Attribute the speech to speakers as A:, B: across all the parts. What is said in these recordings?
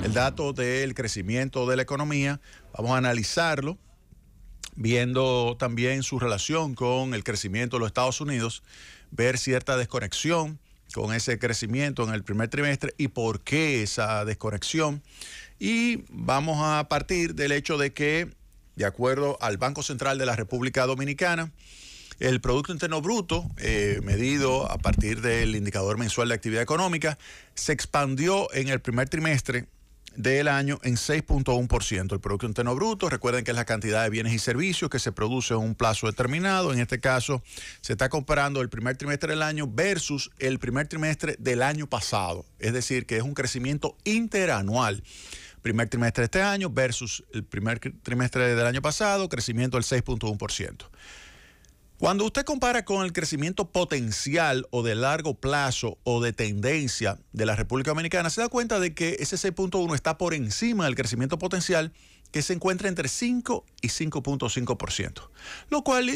A: el dato del crecimiento de la economía. Vamos a analizarlo, viendo también su relación con el crecimiento de los Estados Unidos, ver cierta desconexión con ese crecimiento en el primer trimestre y por qué esa desconexión. Y vamos a partir del hecho de que, de acuerdo al Banco Central de la República Dominicana, el Producto Interno Bruto, medido a partir del indicador mensual de actividad económica, se expandió en el primer trimestre del año en 6.1%. El Producto Interno Bruto, recuerden que es la cantidad de bienes y servicios que se produce en un plazo determinado. En este caso, se está comparando el primer trimestre del año versus el primer trimestre del año pasado. Es decir, que es un crecimiento interanual. Primer trimestre de este año versus el primer trimestre del año pasado, crecimiento del 6.1%. Cuando usted compara con el crecimiento potencial o de largo plazo o de tendencia de la República Dominicana, se da cuenta de que ese 6.1 está por encima del crecimiento potencial, que se encuentra entre 5 y 5.5%, lo cual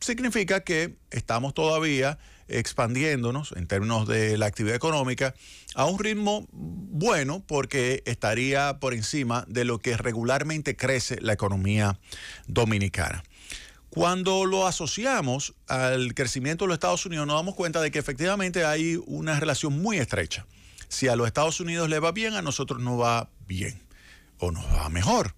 A: significa que estamos todavía expandiéndonos en términos de la actividad económica a un ritmo bueno, porque estaría por encima de lo que regularmente crece la economía dominicana. Cuando lo asociamos al crecimiento de los Estados Unidos, nos damos cuenta de que efectivamente hay una relación muy estrecha. Si a los Estados Unidos le va bien, a nosotros nos va bien o nos va mejor.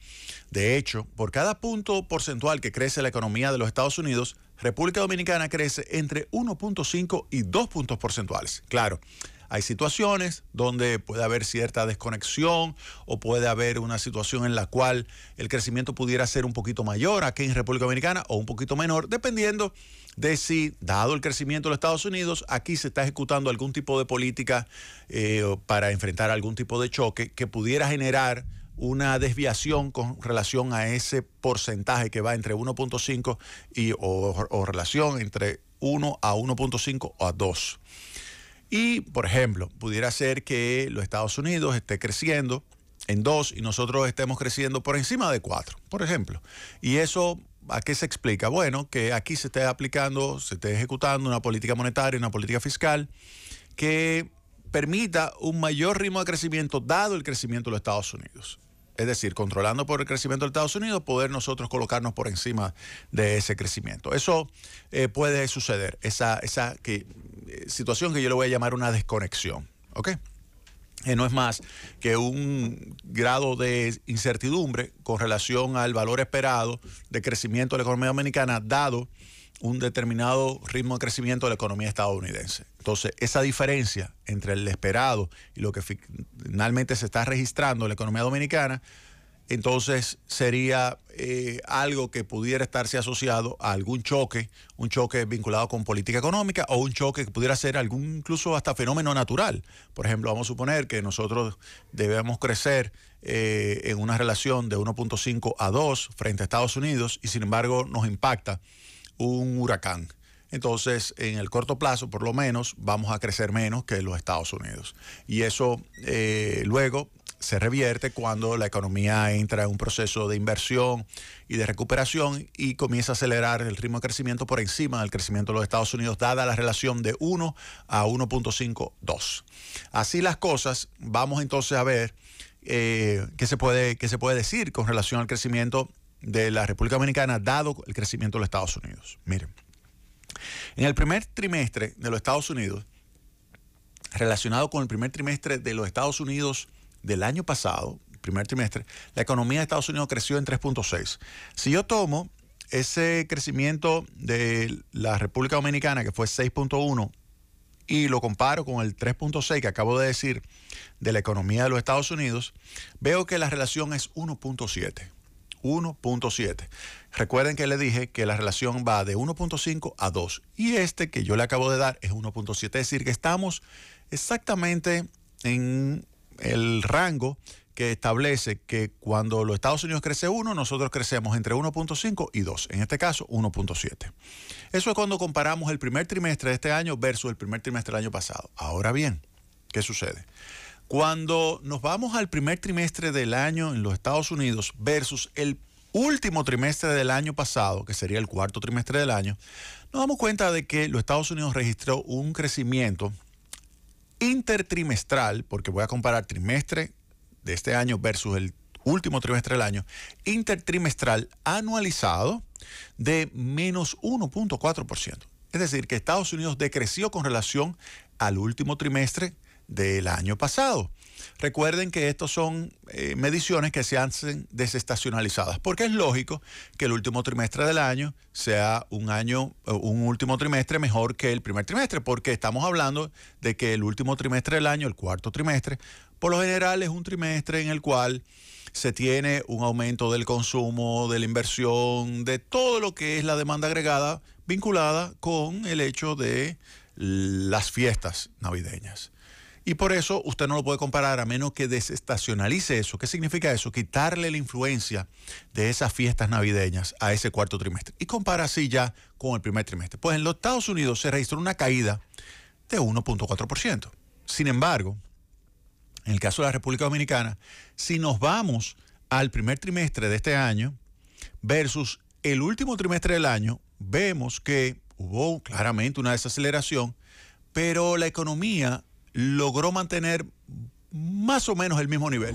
A: De hecho, por cada punto porcentual que crece la economía de los Estados Unidos, República Dominicana crece entre 1.5 y 2 puntos porcentuales. Claro, hay situaciones donde puede haber cierta desconexión o puede haber una situación en la cual el crecimiento pudiera ser un poquito mayor aquí en República Dominicana o un poquito menor, dependiendo de si, dado el crecimiento de los Estados Unidos, aquí se está ejecutando algún tipo de política para enfrentar algún tipo de choque que pudiera generar una desviación con relación a ese porcentaje que va entre 1.5 o relación entre 1 a 1.5 o a 2. Y, por ejemplo, pudiera ser que los Estados Unidos esté creciendo en 2 y nosotros estemos creciendo por encima de 4, por ejemplo. Y eso, ¿a qué se explica? Bueno, que aquí se esté aplicando, se esté ejecutando una política monetaria, una política fiscal que permita un mayor ritmo de crecimiento dado el crecimiento de los Estados Unidos. Es decir, controlando por el crecimiento de Estados Unidos, poder nosotros colocarnos por encima de ese crecimiento. Eso puede suceder, esa situación que yo le voy a llamar una desconexión, ¿ok? No es más que un grado de incertidumbre con relación al valor esperado de crecimiento de la economía dominicana, dado un determinado ritmo de crecimiento de la economía estadounidense. Entonces, esa diferencia entre el esperado y lo que finalmente se está registrando en la economía dominicana, entonces sería algo que pudiera estarse asociado a algún choque, un choque vinculado con política económica o un choque que pudiera ser algún incluso hasta fenómeno natural. Por ejemplo, vamos a suponer que nosotros debemos crecer en una relación de 1.5 a 2 frente a Estados Unidos y sin embargo nos impacta un huracán. Entonces, en el corto plazo, por lo menos, vamos a crecer menos que los Estados Unidos. Y eso luego se revierte cuando la economía entra en un proceso de inversión y de recuperación y comienza a acelerar el ritmo de crecimiento por encima del crecimiento de los Estados Unidos, dada la relación de 1 a 1.5, 2. Así las cosas, vamos entonces a ver qué se puede decir con relación al crecimiento de la República Dominicana, dado el crecimiento de los Estados Unidos. Miren, en el primer trimestre de los Estados Unidos, relacionado con el primer trimestre de los Estados Unidos del año pasado, primer trimestre, la economía de Estados Unidos creció en 3.6. Si yo tomo ese crecimiento de la República Dominicana, que fue 6.1, y lo comparo con el 3.6 que acabo de decir de la economía de los Estados Unidos, veo que la relación es 1.7. 1.7. Recuerden que le dije que la relación va de 1.5 a 2 y este que yo le acabo de dar es 1.7, es decir, que estamos exactamente en el rango que establece que cuando los Estados Unidos crece 1, nosotros crecemos entre 1.5 y 2, en este caso 1.7. Eso es cuando comparamos el primer trimestre de este año versus el primer trimestre del año pasado. Ahora bien, ¿qué sucede? Cuando nos vamos al primer trimestre del año en los Estados Unidos versus el último trimestre del año pasado, que sería el cuarto trimestre del año, nos damos cuenta de que los Estados Unidos registró un crecimiento intertrimestral, porque voy a comparar trimestre de este año versus el último trimestre del año, intertrimestral anualizado de menos 1.4%. Es decir, que Estados Unidos decreció con relación al último trimestre del año pasado. Recuerden que estos son mediciones que se hacen desestacionalizadas, porque es lógico que el último trimestre del año sea un último trimestre mejor que el primer trimestre, porque estamos hablando de que el último trimestre del año, el cuarto trimestre, por lo general es un trimestre en el cual se tiene un aumento del consumo, de la inversión, de todo lo que es la demanda agregada vinculada con el hecho de las fiestas navideñas. Y por eso usted no lo puede comparar a menos que desestacionalice eso. ¿Qué significa eso? Quitarle la influencia de esas fiestas navideñas a ese cuarto trimestre. Y compara así ya con el primer trimestre. Pues en los Estados Unidos se registró una caída de 1.4%. Sin embargo, en el caso de la República Dominicana, si nos vamos al primer trimestre de este año versus el último trimestre del año, vemos que hubo claramente una desaceleración, pero la economía logró mantener más o menos el mismo nivel.